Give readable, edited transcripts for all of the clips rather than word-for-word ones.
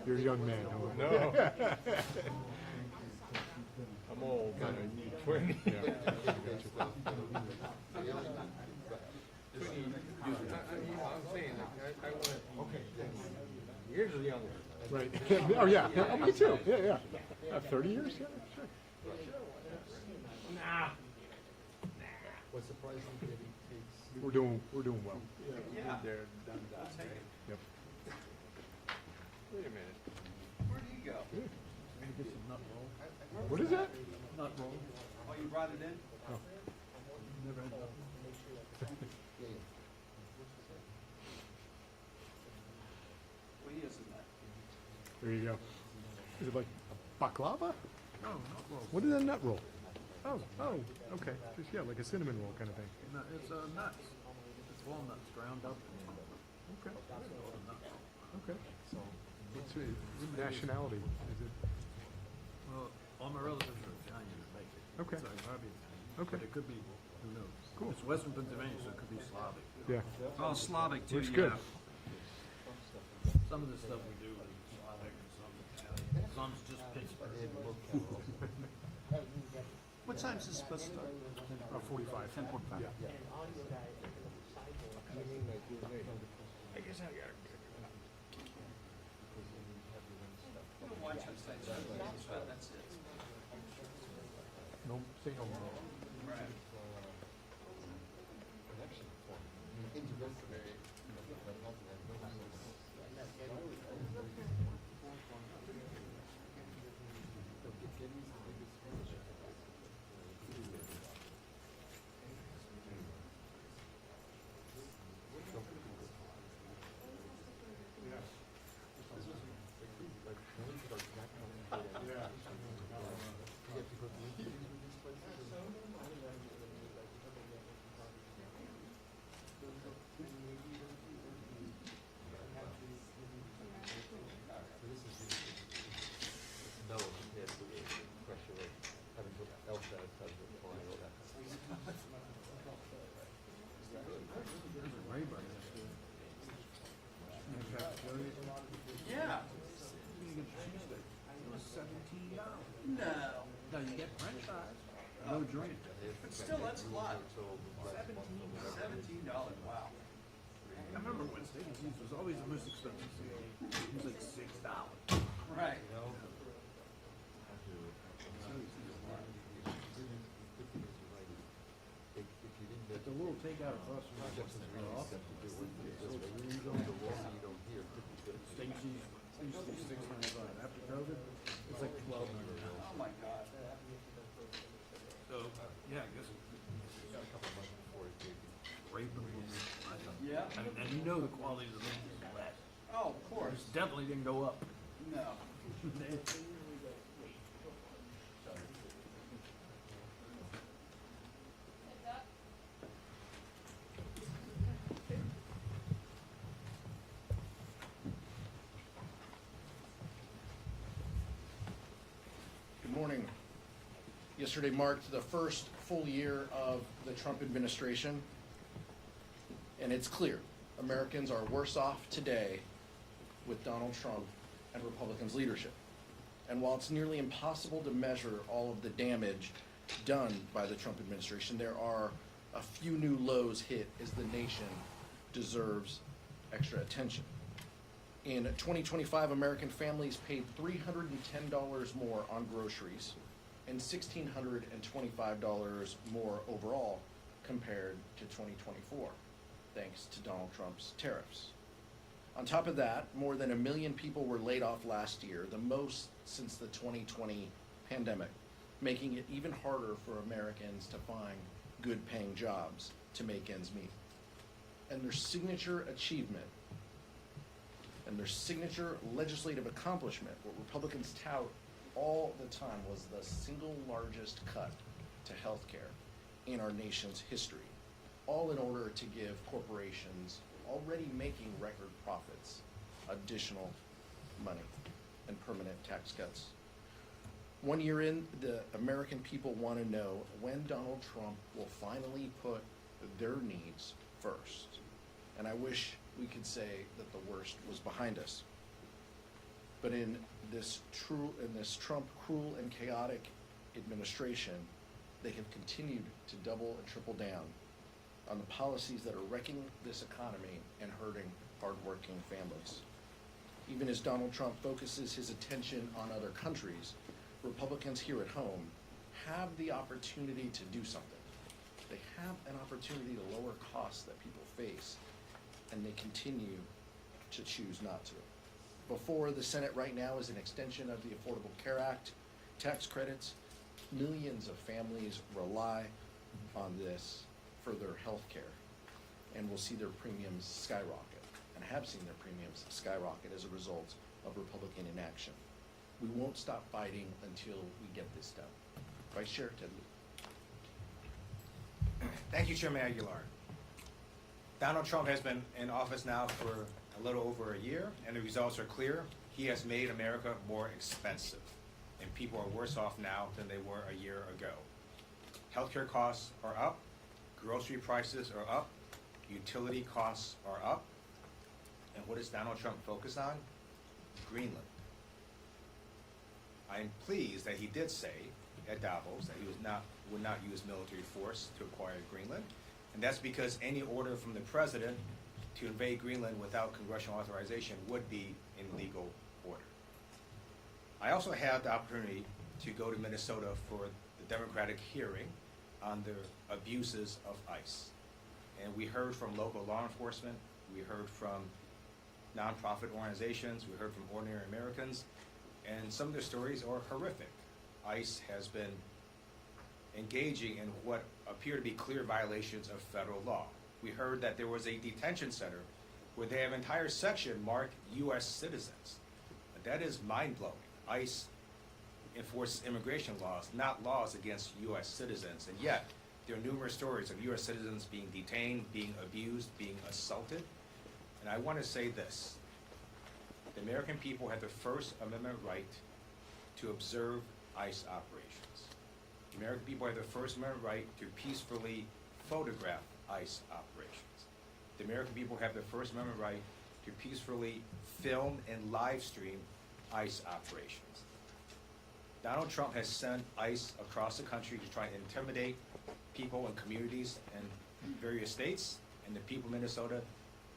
You're a young man. No. I'm old, but I need 20. Yeah. I'm saying, I want years are younger. Right. Oh yeah. Oh, me too. Yeah. 30 years. Yeah. Sure. Nah. What's surprising that he takes. We're doing well. Yeah. They're done that. Yep. Wait a minute. Where do you go? What is that? Nut roll. Oh, you brought it in? Oh. Never had that. What is in that? There you go. Is it like baklava? No, nut roll. What is a nut roll? Oh, okay. Just yeah, like a cinnamon roll kind of thing. No, it's nuts. It's walnuts ground up. Okay. Nut. Okay. So, what's your nationality? Is it? Well, all my relatives are Italian that make it. Okay. So it might be Italian. Okay. But it could be, who knows? Cool. It's Western Pennsylvania, so it could be Slavic. Yeah. Oh, Slavic too, Looks good. Some of the stuff we do is Slavic and some Italian. Some's just Pittsburgh. What time's this supposed to start? 45. 10:45. Yeah. I guess I got We'll watch it, that's it. No, say no more. Right. There's a Ray Bar next to it. Yeah. You get a cheesesteak. It was $17. No. No, you get French fries. No drink. But still, that's a lot. $17. Wow. I remember when steak and cheese was always the most expensive steak. It was like $6. Right. But the little takeout across from my office. Steak and cheese used to be $6.95. After COVID, it's like $12.99. Oh my God. So yeah, I guess. Rape them. Yeah. And you know the quality of the meat is less. Oh, of course. It definitely didn't go up. No. Good morning. Yesterday marked the first full year of the Trump administration, and it's clear Americans are worse off today with Donald Trump and Republicans' leadership. And while it's nearly impossible to measure all of the damage done by the Trump administration, there are a few new lows hit as the nation deserves extra attention. In 2025, American families paid $310 more on groceries and $1,625 more overall compared to 2024, thanks to Donald Trump's tariffs. On top of that, more than 1 million people were laid off last year, the most since the 2020 pandemic, making it even harder for Americans to find good-paying jobs to make ends meet. And their signature achievement and their signature legislative accomplishment, what Republicans tout all the time, was the single largest cut to health care in our nation's history, all in order to give corporations already making record profits additional money and permanent tax cuts. 1 year in, the American people want to know when Donald Trump will finally put their needs first. And I wish we could say that the worst was behind us. But in this Trump cruel and chaotic administration, they have continued to double and triple down on the policies that are wrecking this economy and hurting hardworking families. Even as Donald Trump focuses his attention on other countries, Republicans here at home have the opportunity to do something. They have an opportunity to lower costs that people face, and they continue to choose not to. Before the Senate right now is an extension of the Affordable Care Act, tax credits. Millions of families rely on this for their health care, and will see their premiums skyrocket, and have seen their premiums skyrocket as a result of Republican inaction. We won't stop fighting until we get this done. Vice Chair Ted Lieu. Thank you, Chairman Aguilar. Donald Trump has been in office now for a little over a year, and the results are clear. He has made America more expensive, and people are worse off now than they were a year ago. Healthcare costs are up, grocery prices are up, utility costs are up, and what does Donald Trump focus on? Greenland. I am pleased that he did say at Davos that he would not use military force to acquire Greenland, and that's because any order from the president to invade Greenland without congressional authorization would be in legal order. I also had the opportunity to go to Minnesota for the Democratic hearing on the abuses of ICE, and we heard from local law enforcement, we heard from nonprofit organizations, we heard from ordinary Americans, and some of their stories are horrific. ICE has been engaging in what appear to be clear violations of federal law. We heard that there was a detention center where they have an entire section marked U.S. citizens. That is mind-blowing. ICE enforces immigration laws, not laws against U.S. citizens, and yet there are numerous stories of U.S. citizens being detained, being abused, being assaulted. And I want to say this: the American people have the First Amendment right to observe ICE operations. The American people have the First Amendment right to peacefully photograph ICE operations. The American people have the First Amendment right to peacefully film and live stream ICE operations. Donald Trump has sent ICE across the country to try and intimidate people and communities in various states, and the people of Minnesota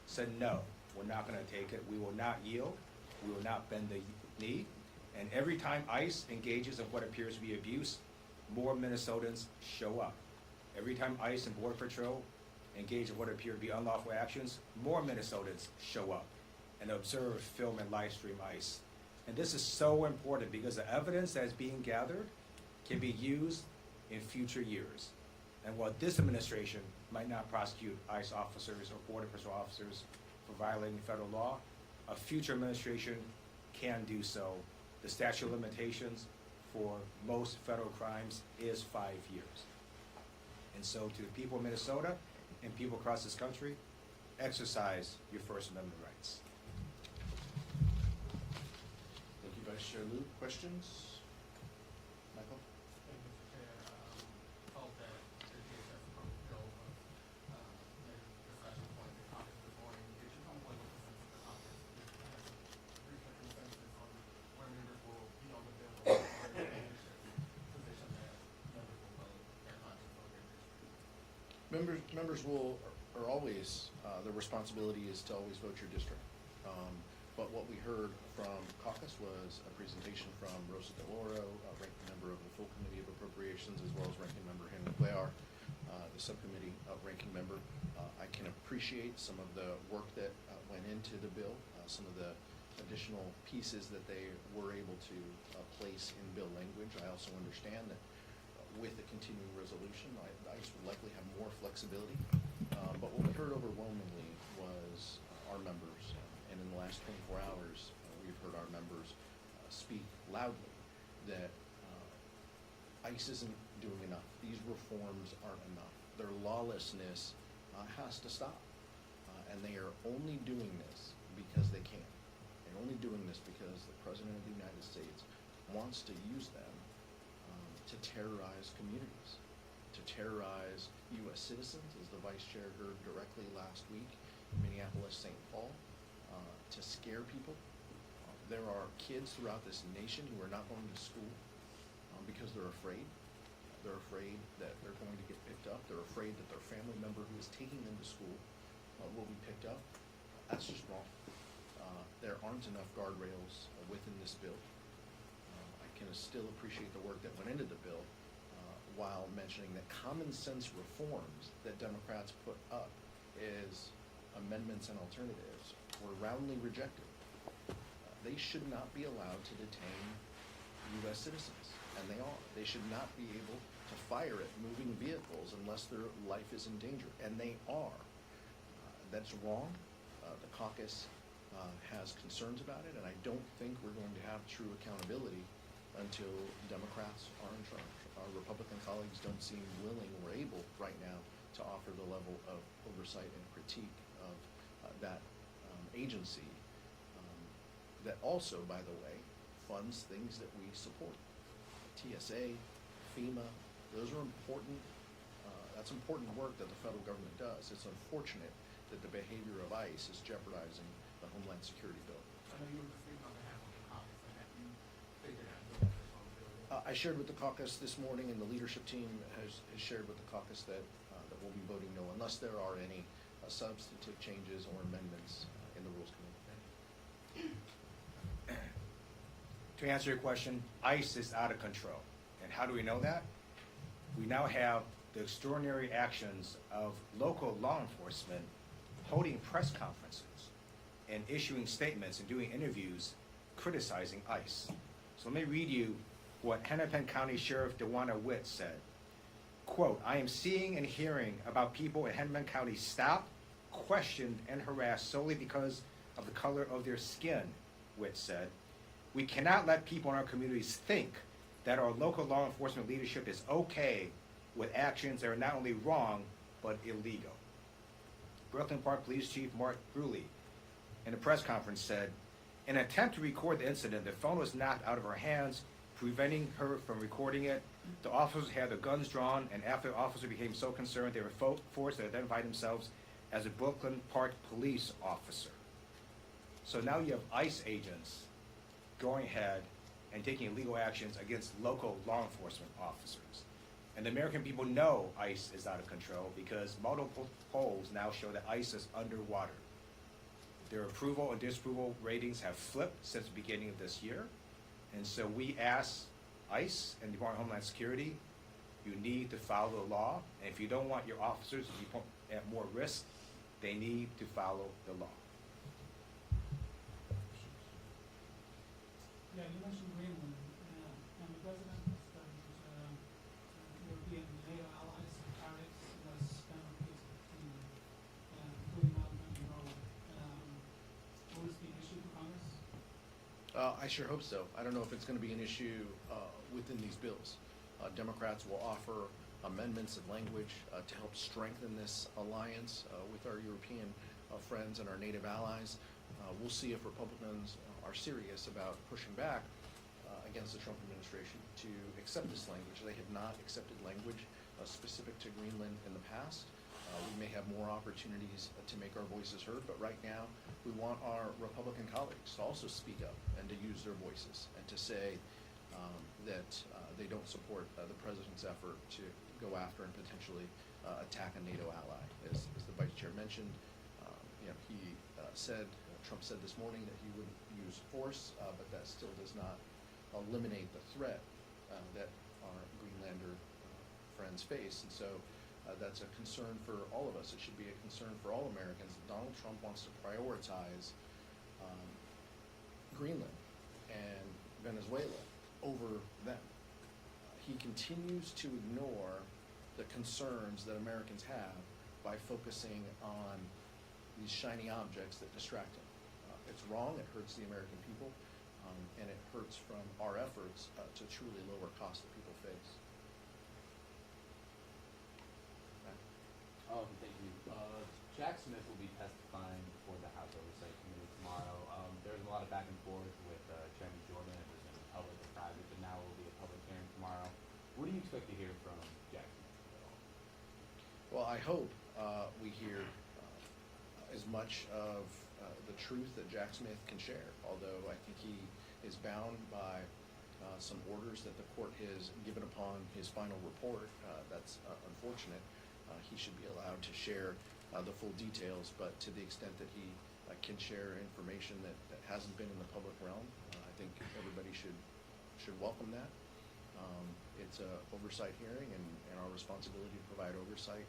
said, no, we're not going to take it. We will not yield. We will not bend the knee. And every time ICE engages in what appears to be abuse, more Minnesotans show up. Every time ICE and Border Patrol engage in what appear to be unlawful actions, more Minnesotans show up and observe, film, and live stream ICE. And this is so important because the evidence that is being gathered can be used in future years. And while this administration might not prosecute ICE officers or Border Patrol officers for violating federal law, a future administration can do so. The statute of limitations for most federal crimes is 5 years. And so to the people of Minnesota and people across this country, exercise your First Amendment rights. Thank you, Vice Chair Lieu. Questions? Michael? Thank you, Mr. Chair. Felt that the DHS approach bill was maybe discussion point in caucus this morning. Did you come with a consensus of caucus? Reach a consensus on where members will be on the bill or the leadership position that members will vote their conscience over their district? Members are always, their responsibility is to always vote your district. But what we heard from caucus was a presentation from Rosa DeLauro, ranking member of the full committee of appropriations, as well as ranking member Henry Cuellar, the subcommittee ranking member. I can appreciate some of the work that went into the bill, some of the additional pieces that they were able to place in bill language. I also understand that with the continuing resolution, ICE would likely have more flexibility. But what we heard overwhelmingly was our members, and in the last 24 hours, we've heard our members speak loudly that ICE isn't doing enough. These reforms aren't enough. Their lawlessness has to stop. And they are only doing this because they can. They're only doing this because the President of the United States wants to use them to terrorize communities, to terrorize U.S. citizens, as the Vice Chair heard directly last week in Minneapolis, St. Paul, to scare people. There there are kids throughout this nation who are not going to school because they're afraid. They're afraid that they're going to get picked up. They're afraid that their family member who is taking them to school will be picked up. That's just wrong. There aren't enough guardrails within this bill. I can still appreciate the work that went into the bill while mentioning that common sense reforms that Democrats put up as amendments and alternatives were roundly rejected. They should not be allowed to detain U.S. citizens, and they are. They should not be able to fire at moving vehicles unless their life is in danger, and they are. That's wrong. The caucus has concerns about it, and I don't think we're going to have true accountability until Democrats are in charge. Our Republican colleagues don't seem willing or able right now to offer the level of oversight and critique of that agency that also, by the way, funds things that we support. TSA, FEMA, those are important. That's important work that the federal government does. It's unfortunate that the behavior of ICE is jeopardizing the Homeland Security bill. I know you were speaking on behalf of the caucus, and have you figured out the responsibility? I shared with the caucus this morning, and the leadership team has shared with the caucus that we'll be voting no unless there are any substantive changes or amendments in the Rules Committee. To answer your question, ICE is out of control. And how do we know that? We now have the extraordinary actions of local law enforcement holding press conferences and issuing statements and doing interviews criticizing ICE. So let me read you what Hennepin County Sheriff DeWanna Witt said. Quote, "I am seeing and hearing about people in Hennepin County stopped, questioned, and harassed solely because of the color of their skin," Witt said. "We cannot let people in our communities think that our local law enforcement leadership is okay with actions that are not only wrong, but illegal." Brooklyn Park Police Chief Mark Bruley in a press conference said, "In an attempt to record the incident, the phone was knocked out of her hands, preventing her from recording it. The officers had their guns drawn, and after the officer became so concerned, they were forced to identify themselves as a Brooklyn Park police officer." So now you have ICE agents going ahead and taking illegal actions against local law enforcement officers. And the American people know ICE is out of control because multiple polls now show that ICE is underwater. Their approval and disapproval ratings have flipped since the beginning of this year. And so we ask ICE and the Department of Homeland Security, you need to follow the law. And if you don't want your officers to be put at more risk, they need to follow the law. Yeah, you mentioned Greenland, and the president studied European NATO allies and tariffs was kind of case between including Malcolm and Norway. Will this be an issue for Congress? I sure hope so. I don't know if it's going to be an issue within these bills. Democrats will offer amendments of language to help strengthen this alliance with our European friends and our NATO allies. We'll see if Republicans are serious about pushing back against the Trump administration to accept this language. They have not accepted language specific to Greenland in the past. We may have more opportunities to make our voices heard, but right now we want our Republican colleagues to also speak up and to use their voices and to say that they don't support the president's effort to go after and potentially attack a NATO ally. As the vice chair mentioned, he said, Trump said this morning that he wouldn't use force, but that still does not eliminate the threat that our Greenlander friends face. And so that's a concern for all of us. It should be a concern for all Americans. Donald Trump wants to prioritize Greenland and Venezuela over them. He continues to ignore the concerns that Americans have by focusing on these shiny objects that distract him. It's wrong, it hurts the American people, and it hurts from our efforts to truly lower costs that people face. Thank you. Jack Smith will be testifying before the House Oversight Committee tomorrow. There's a lot of back and forth with Chairman Jordan. It was going to be public or private, but now it will be a public hearing tomorrow. What do you expect to hear from Jack Smith? Well, I hope we hear as much of the truth that Jack Smith can share, although I think he bound by some orders that the court has given upon his final report. That's unfortunate. He should be allowed to share the full details, but to the extent that he can share information that hasn't been in the public realm, I think everybody should welcome that. It's a oversight hearing, and our responsibility to provide oversight,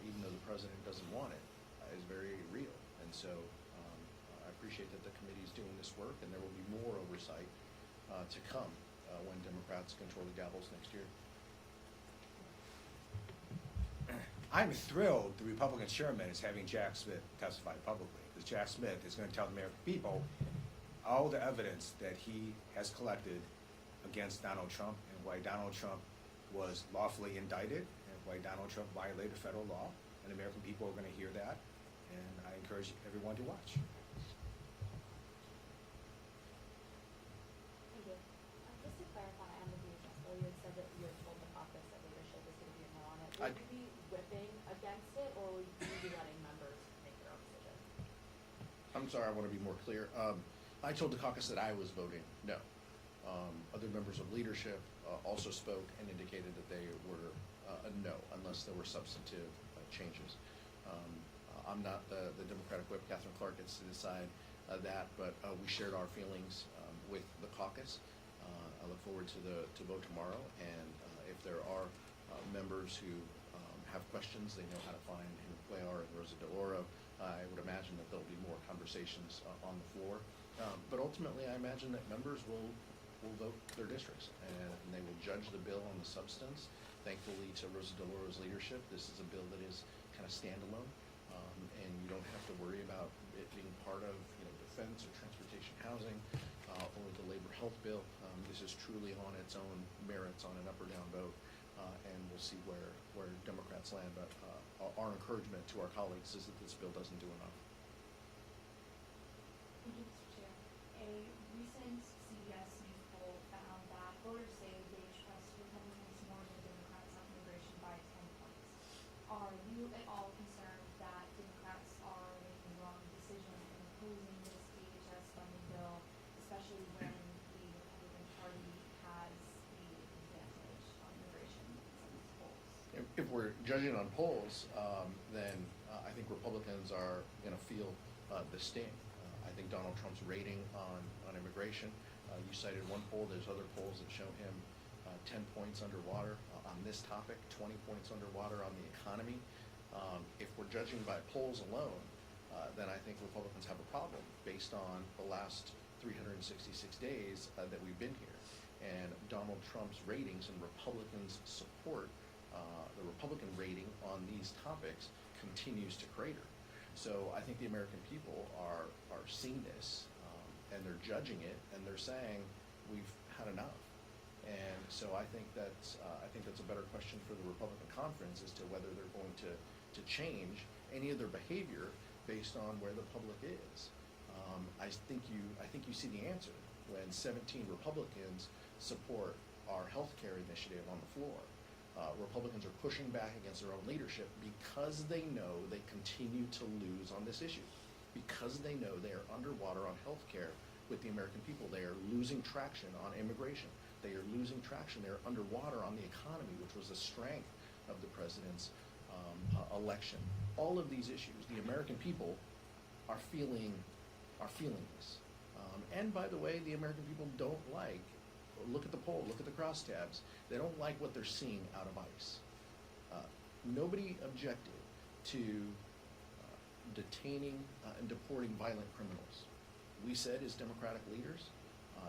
even though the president doesn't want it, is very real. And so I appreciate that the committee is doing this work, and there will be more oversight to come when Democrats control the gavels next year. I'm thrilled the Republican chairman is having Jack Smith testify publicly, because Jack Smith is going to tell the American people all the evidence that he has collected against Donald Trump and why Donald Trump was lawfully indicted and why Donald Trump violated federal law. And the American people are going to hear that, and I encourage everyone to watch. Thank you. Just to clarify on the DHS bill, you had said that you had told the caucus that leadership is going to be a no on it. Would you be whipping against it, or would you be letting members make their own decision? I'm sorry, I want to be more clear. I told the caucus that I was voting no. Other members of leadership also spoke and indicated that they were a no, unless there were substantive changes. I'm not the Democratic whip. Catherine Clark gets to decide that, but we shared our feelings with the caucus. I look forward to vote tomorrow, and if there are members who have questions, they know how to find Henry Cuellar and Rosa DeLauro. I would imagine that there'll be more conversations on the floor. But ultimately, I imagine that members will vote their districts, and they will judge the bill on the substance. Thankfully, to Rosa DeLauro's leadership, this is a bill that is kind of standalone, and you don't have to worry about it being part of defense or transportation housing or the labor health bill. This is truly on its own merits on an up or down vote, and we'll see where Democrats land. But our encouragement to our colleagues is that this bill doesn't do enough. Thank you, Mr. Chair. A recent CBS News poll found that voters say they trust Republicans more than Democrats on immigration by 10 points. Are you at all concerned that Democrats are making the wrong decision in opposing this DHS funding bill, especially when the Republican Party has the advantage on immigration in some of these polls? If we're judging on polls, then I think Republicans are going to feel the sting. I think Donald Trump's rating on immigration, you cited one poll, there's other polls that show him 10 points underwater on this topic, 20 points underwater on the economy. If we're judging by polls alone, then I think Republicans have a problem based on the last 366 days that we've been here. And Donald Trump's ratings and Republicans' support, the Republican rating on these topics continues to crater. So I think the American people are seeing this, and they're judging it, and they're saying we've had enough. And so I think that's a better question for the Republican conference as to whether they're going to change any of their behavior based on where the public is. I think you see the answer when 17 Republicans support our health care initiative on the floor. Republicans are pushing back against their own leadership because they know they continue to lose on this issue. Because they know they are underwater on health care with the American people. They are losing traction on immigration. They are losing traction. They're underwater on the economy, which was the strength of the president's election. All of these issues, the American people are feeling this. And by the way, the American people don't like, look at the poll, look at the crosstabs, they don't like what they're seeing out of ICE. Nobody objected to detaining and deporting violent criminals. We said as Democratic leaders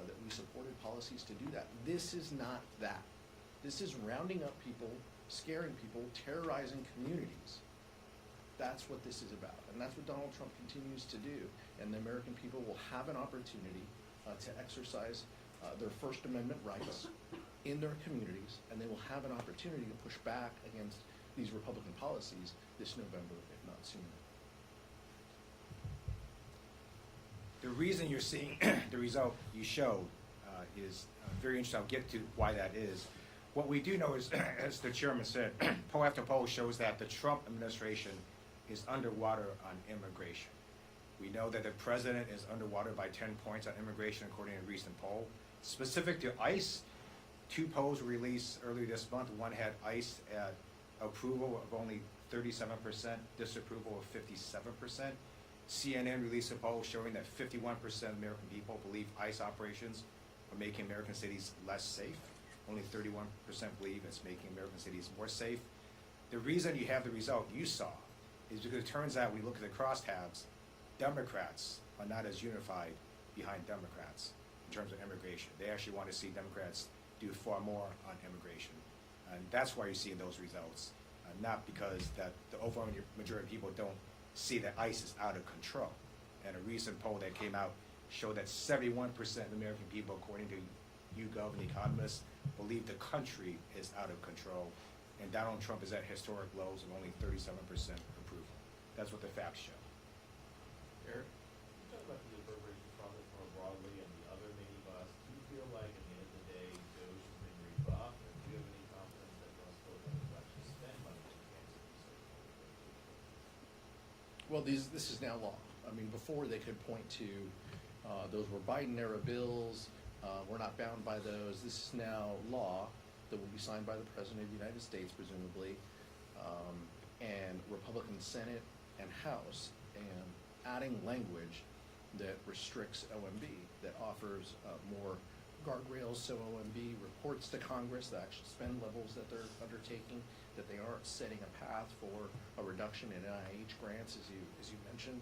that we supported policies to do that. This is not that. This is rounding up people, scaring people, terrorizing communities. That's what this is about, and that's what Donald Trump continues to do. And the American people will have an opportunity to exercise their First Amendment rights in their communities, and they will have an opportunity to push back against these Republican policies this November, if not sooner. The reason you're seeing the result you showed is very interesting. I'll get to why that is. What we do know is, as the chairman said, poll after poll shows that the Trump administration is underwater on immigration. We know that the president is underwater by 10 points on immigration according to a recent poll. Specific to ICE, 2 polls were released earlier this month. One had ICE at approval of only 37%, disapproval of 57%. CNN released a poll showing that 51% of American people believe ICE operations are making American cities less safe. Only 31% believe it's making American cities more safe. The reason you have the result you saw is because it turns out when you look at the crosstabs, Democrats are not as unified behind Democrats in terms of immigration. They actually want to see Democrats do far more on immigration. And that's why you're seeing those results, not because that the overwhelming majority of people don't see that ICE is out of control. And a recent poll that came out showed that 71% of American people, according to YouGov and The Economist, believe the country is out of control. And Donald Trump is at historic lows of only 37% approval. That's what the facts show. Eric, you talk about the appropriations process more broadly and the other mini busts. Do you feel like at the end of the day, those should be rebuffed? Or do you have any confidence that most folks will actually spend money in advance of research? Well, this is now law. I mean, before they could point to those were Biden-era bills. We're not bound by those. This is now law that will be signed by the President of the United States, presumably, and Republican Senate and House, and adding language that restricts OMB, that offers more guardrails so OMB reports to Congress the actual spend levels that they're undertaking, that they aren't setting a path for a reduction in NIH grants, as you mentioned,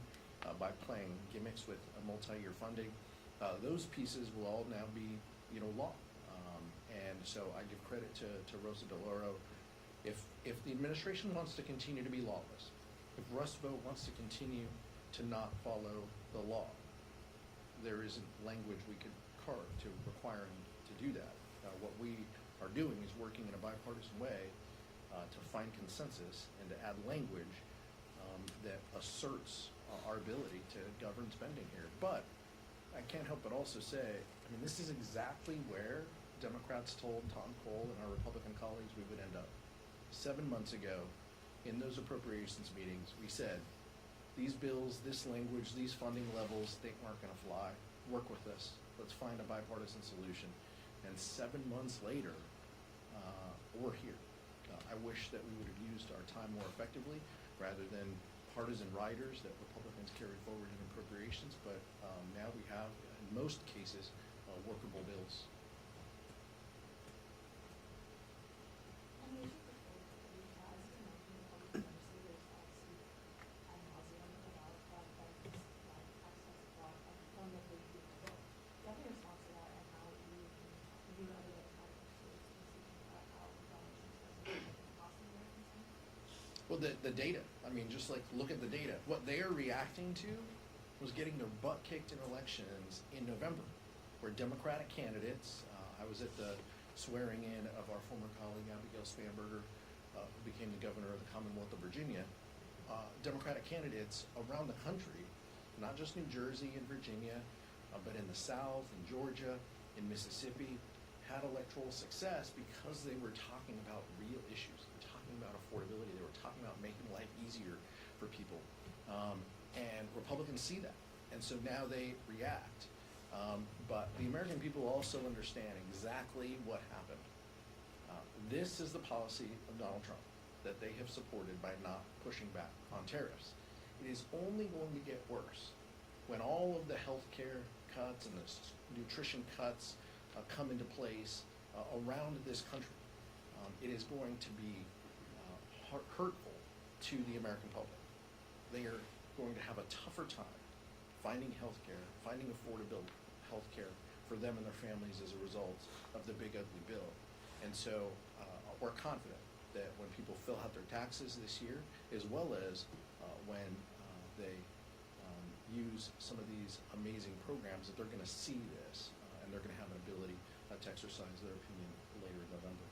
by playing gimmicks with a multi-year funding. Those pieces will all now be, law. And so I give credit to Rosa DeLauro. If the administration wants to continue to be lawless, if Russ Vogt wants to continue to not follow the law, there isn't language we could carve to require him to do that. What we are doing is working in a bipartisan way to find consensus and to add language that asserts our ability to govern spending here. But I can't help but also say, this is exactly where Democrats told Tom Cole and our Republican colleagues we would end up. 7 months ago, in those appropriations meetings, we said, these bills, this language, these funding levels, they aren't going to fly. Work with us. Let's find a bipartisan solution. And 7 months later, we're here. I wish that we would have used our time more effectively rather than partisan riders that Republicans carried forward in appropriations, but now we have, in most cases, workable bills. Well, the data, just like look at the data. What they are reacting to was getting their butt kicked in elections in November, where Democratic candidates, I was at the swearing in of our former colleague Abigail Spanberger, who became the governor of the Commonwealth of Virginia. Democratic candidates around the country, not just New Jersey and Virginia, but in the South, in Georgia, in Mississippi, had electoral success because they were talking about real issues. They were talking about affordability. They were talking about making life easier for people. And Republicans see that. And so now they react. But the American people also understand exactly what happened. This is the policy of Donald Trump that they have supported by not pushing back on tariffs. It is only going to get worse when all of the health care cuts and the nutrition cuts come into place around this country. It is going to be hurtful to the American public. They are going to have a tougher time finding health care, finding affordable health care for them and their families as a result of the big ugly bill. And so we're confident that when people fill out their taxes this year, as well as when they use some of these amazing programs, that they're going to see this and they're going to have an ability to exercise their opinion later in November.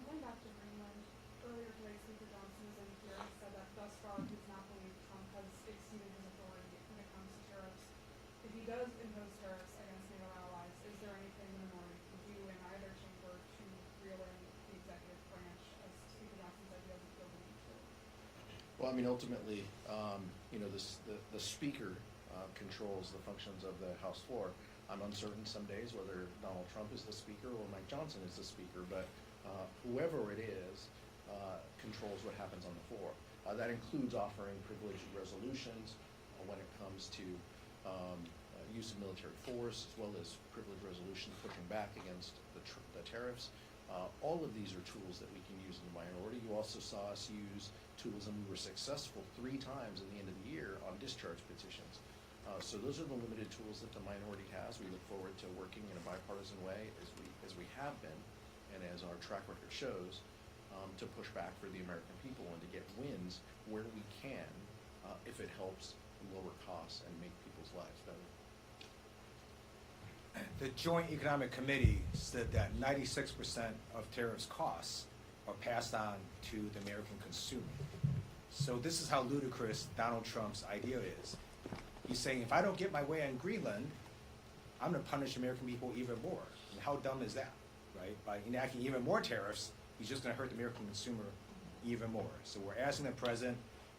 Going back to Greenland, earlier today, Speaker Johnson was in here and said that thus far he's not believed Trump has exceeded his authority when it comes to tariffs. If he does impose tariffs against NATO allies, is there anything the minority can do in either chamber to reel in the executive branch, as Speaker Johnson said he doesn't feel the need to? Well, I mean, ultimately, you know, the speaker controls the functions of the House floor. I'm uncertain some days whether Donald Trump is the speaker or Mike Johnson is the speaker, but whoever it is controls what happens on the floor. That includes offering privileged resolutions when it comes to use of military force, as well as privileged resolutions pushing back against the tariffs. All of these are tools that we can use in the minority. You also saw us use tools, and we were successful 3 times in the end of the year on discharge petitions. So those are the limited tools that the minority has. We look forward to working in a bipartisan way, as we have been, and as our track record shows, to push back for the American people and to get wins where we can, if it helps lower costs and make people's lives better. The Joint Economic Committee said that 96% of tariffs costs are passed on to the American consumer. So this is how ludicrous Donald Trump's idea is. He's saying, if I don't get my way on Greenland, I'm going to punish American people even more. And how dumb is that, right? By enacting even more tariffs, he's just going to hurt the American consumer even more. So we're asking the president,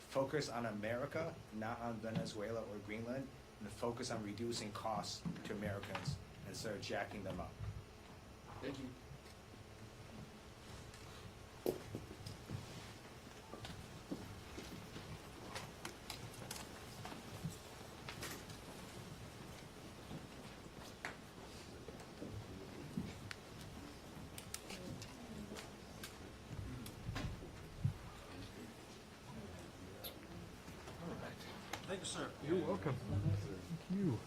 focus on America, not on Venezuela or Greenland, and to focus on reducing costs to Americans instead of jacking them up. Thank you. You're welcome. Thank you.